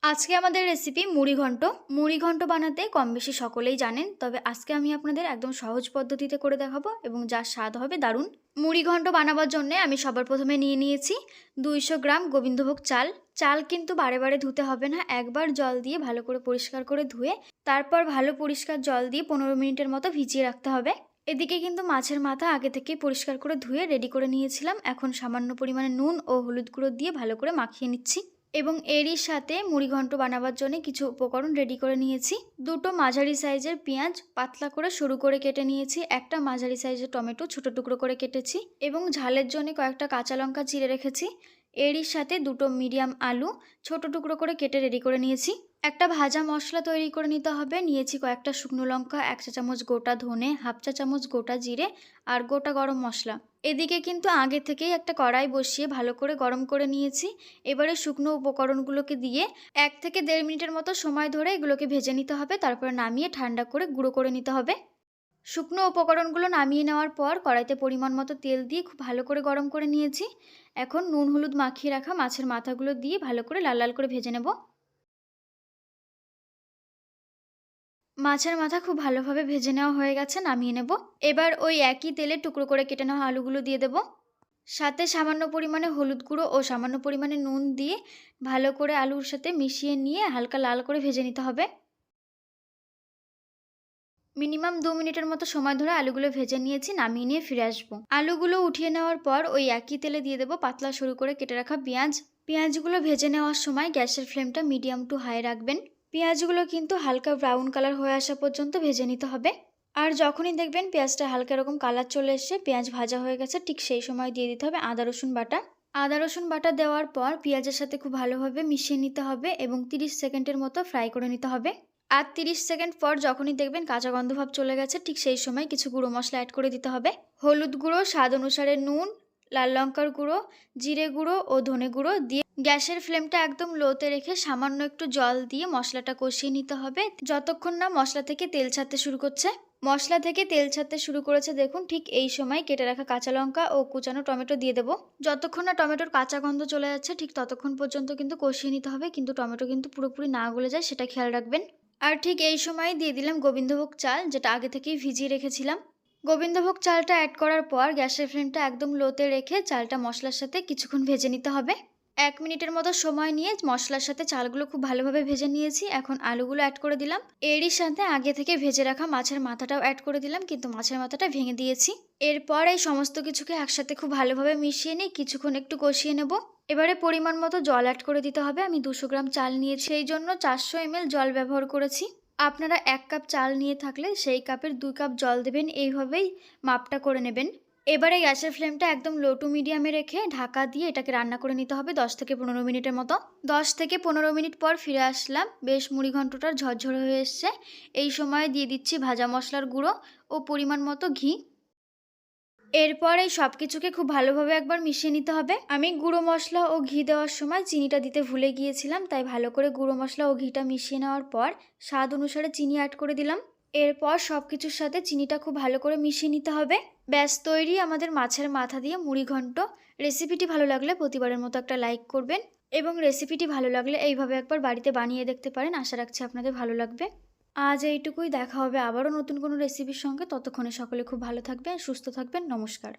আজকে আমাদের রেসিপি মুড়ি ঘন্ট। মুড়ি ঘন্ট বানাতে কম বেশি সকলেই জানেন, তবে আজকে আমি আপনাদের একদম সহজ পদ্ধতিতে করে দেখাবো এবং যার স্বাদ হবে দারুণ। মুড়ি ঘন্ট বানাবার জন্য আমি সবার প্রথমে নিয়ে নিয়েছি 200 গ্রাম গোবিন্দভোগ চাল। চাল কিন্তু বারে বারে ধুতে হবে না, একবার জল দিয়ে ভালো করে পরিষ্কার করে ধুয়ে তারপর ভালো পরিষ্কার জল দিয়ে 15 মিনিটের মতো ভিজিয়ে রাখতে হবে। এদিকে কিন্তু মাছের মাথা আগে থেকেই পরিষ্কার করে ধুয়ে রেডি করে নিয়েছিলাম। এখন সামান্য পরিমাণে নুন ও হলুদ গুঁড়ো দিয়ে ভালো করে মাখিয়ে নিচ্ছি এবং এরই সাথে মুড়ি ঘন্ট বানাবার জন্য কিছু উপকরণ রেডি করে নিয়েছি। দুটো মাঝারি সাইজের পেঁয়াজ পাতলা করে সরু করে কেটে নিয়েছি, একটা মাঝারি সাইজের টমেটো ছোট টুকরো করে কেটেছি এবং ঝালের জন্য কয়েকটা কাঁচা লঙ্কা চিড়ে রেখেছি। এরই সাথে দুটো মিডিয়াম আলু ছোট টুকরো করে কেটে রেডি করে নিয়েছি। একটা ভাজা মশলা তৈরি করে নিতে হবে। নিয়েছি কয়েকটা শুকনো লঙ্কা, 1 চা চামচ গোটা ধনে, 1/2 চা চামচ গোটা জিরে আর গোটা গরম মশলা। এদিকে কিন্তু আগে থেকেই একটা কড়াই বসিয়ে ভালো করে গরম করে নিয়েছি। এবারে শুকনো উপকরণগুলোকে দিয়ে 1 থেকে 1.5 মিনিটের মতো সময় ধরে এগুলোকে ভেজে নিতে হবে, তারপরে নামিয়ে ঠান্ডা করে গুঁড়ো করে নিতে হবে। শুকনো উপকরণগুলো নামিয়ে নেওয়ার পর কড়াইতে পরিমাণ মতো তেল দিয়ে খুব ভালো করে গরম করে নিয়েছি। এখন নুন হলুদ মাখিয়ে রাখা মাছের মাথাগুলো দিয়ে ভালো করে লাল লাল করে ভেজে নেব। মাছের মাথা খুব ভালোভাবে ভেজে নেওয়া হয়ে গেছে, নামিয়ে নেব। এবার ওই একই তেলে টুকরো করে কেটে নেওয়া আলুগুলো দিয়ে দেব, সাথে সামান্য পরিমাণে হলুদ গুঁড়ো ও সামান্য পরিমাণে নুন দিয়ে ভালো করে আলুর সাথে মিশিয়ে নিয়ে হালকা লাল করে ভেজে নিতে হবে। মিনিমাম 2 মিনিটের মতো সময় ধরে আলুগুলো ভেজে নিয়েছি, নামিয়ে নিয়ে ফিরে আসবো। আলুগুলো উঠিয়ে নেওয়ার পর ওই একই তেলে দিয়ে দেবো পাতলা সরু করে কেটে রাখা পেঁয়াজ। পেঁয়াজগুলো ভেজে নেওয়ার সময় গ্যাসের ফ্লেমটা মিডিয়াম টু হাই রাখবেন। পেঁয়াজগুলো কিন্তু হালকা ব্রাউন কালার হয়ে আসা পর্যন্ত ভেজে নিতে হবে। আর যখনই দেখবেন পেঁয়াজটা হালকা এরকম কালার চলে এসে পেঁয়াজ ভাজা হয়ে গেছে, ঠিক সেই সময় দিয়ে দিতে হবে আদা রসুন বাটা। আদা রসুন বাটা দেওয়ার পর পেঁয়াজের সাথে খুব ভালোভাবে মিশিয়ে নিতে হবে এবং 30 সেকেন্ডের মতো ফ্রাই করে নিতে হবে। আর 30 সেকেন্ড পর যখনই দেখবেন কাঁচা গন্ধ ভাব চলে গেছে, ঠিক সেই সময় কিছু গুঁড়ো মশলা অ্যাড করে দিতে হবে। হলুদ গুঁড়ো, স্বাদ অনুসারে নুন, লাল লঙ্কার গুঁড়ো, জিরে গুঁড়ো ও ধনে গুঁড়ো দিয়ে গ্যাসের ফ্লেমটা একদম লোতে রেখে সামান্য একটু জল দিয়ে মশলাটা কষিয়ে নিতে হবে যতক্ষণ না মশলা থেকে তেল ছাড়তে শুরু করছে। মশলা থেকে তেল ছাড়তে শুরু করেছে দেখুন, ঠিক এই সময় কেটে রাখা কাঁচা লঙ্কা ও কুচানো টমেটো দিয়ে দেবো। যতক্ষণ না টমেটোর কাঁচা গন্ধ চলে যাচ্ছে ঠিক ততক্ষণ পর্যন্ত কিন্তু কষিয়ে নিতে হবে, কিন্তু টমেটো কিন্তু পুরোপুরি না গলে যায় সেটা খেয়াল রাখবেন। আর ঠিক এই সময় দিয়ে দিলাম গোবিন্দভোগ চাল, যেটা আগে থেকেই ভিজিয়ে রেখেছিলাম। গোবিন্দভোগ চালটা অ্যাড করার পর গ্যাসের ফ্লেমটা একদম লোতে রেখে চালটা মশলার সাথে কিছুক্ষণ ভেজে নিতে হবে। 1 মিনিটের মতো সময় নিয়ে মশলার সাথে চালগুলো খুব ভালোভাবে ভেজে নিয়েছি। এখন আলুগুলো অ্যাড করে দিলাম। এরই সাথে আগে থেকে ভেজে রাখা মাছের মাথাটাও অ্যাড করে দিলাম, কিন্তু মাছের মাথাটা ভেঙে দিয়েছি। এরপর এই সমস্ত কিছুকে একসাথে খুব ভালোভাবে মিশিয়ে নিয়ে কিছুক্ষণ একটু কষিয়ে নেব। এবারে পরিমাণ মতো জল অ্যাড করে দিতে হবে। আমি 200 গ্রাম চাল নিয়েছি, সেই জন্য 400 ml জল ব্যবহার করেছি। আপনারা 1 কাপ চাল নিয়ে থাকলে সেই কাপের 2 কাপ জল দেবেন, এইভাবেই মাপটা করে নেবেন। এবারে গ্যাসের ফ্লেমটা একদম লো টু মিডিয়ামে রেখে ঢাকা দিয়ে এটাকে রান্না করে নিতে হবে 10 থেকে 15 মিনিটের মতো। 10 থেকে 15 মিনিট পর ফিরে আসলাম। বেশ মুড়ি ঘন্টটা ঝরঝরে হয়ে এসছে। এই সময় দিয়ে দিচ্ছি ভাজা মশলার গুঁড়ো ও পরিমাণ মতো ঘি। এরপর এই সব কিছুকে খুব ভালোভাবে একবার মিশিয়ে নিতে হবে। আমি গুঁড়ো মশলা ও ঘি দেওয়ার সময় চিনিটা দিতে ভুলে গিয়েছিলাম, তাই ভালো করে গুঁড়ো মশলা ও ঘিটা মিশিয়ে নেওয়ার পর স্বাদ অনুসারে চিনি অ্যাড করে দিলাম। এরপর সব কিছুর সাথে চিনিটা খুব ভালো করে মিশিয়ে নিতে হবে। ব্যাস তৈরি আমাদের মাছের মাথা দিয়ে মুড়ি ঘন্ট। রেসিপিটি ভালো লাগলে প্রতিবারের মতো একটা লাইক করবেন এবং রেসিপিটি ভালো লাগলে এইভাবে একবার বাড়িতে বানিয়ে দেখতে পারেন। আশা রাখছি আপনাদের ভালো লাগবে। আজ এইটুকুই, দেখা হবে আবারও নতুন কোনো রেসিপির সঙ্গে। ততক্ষণে সকলে খুব ভালো থাকবেন, সুস্থ থাকবেন। নমস্কার।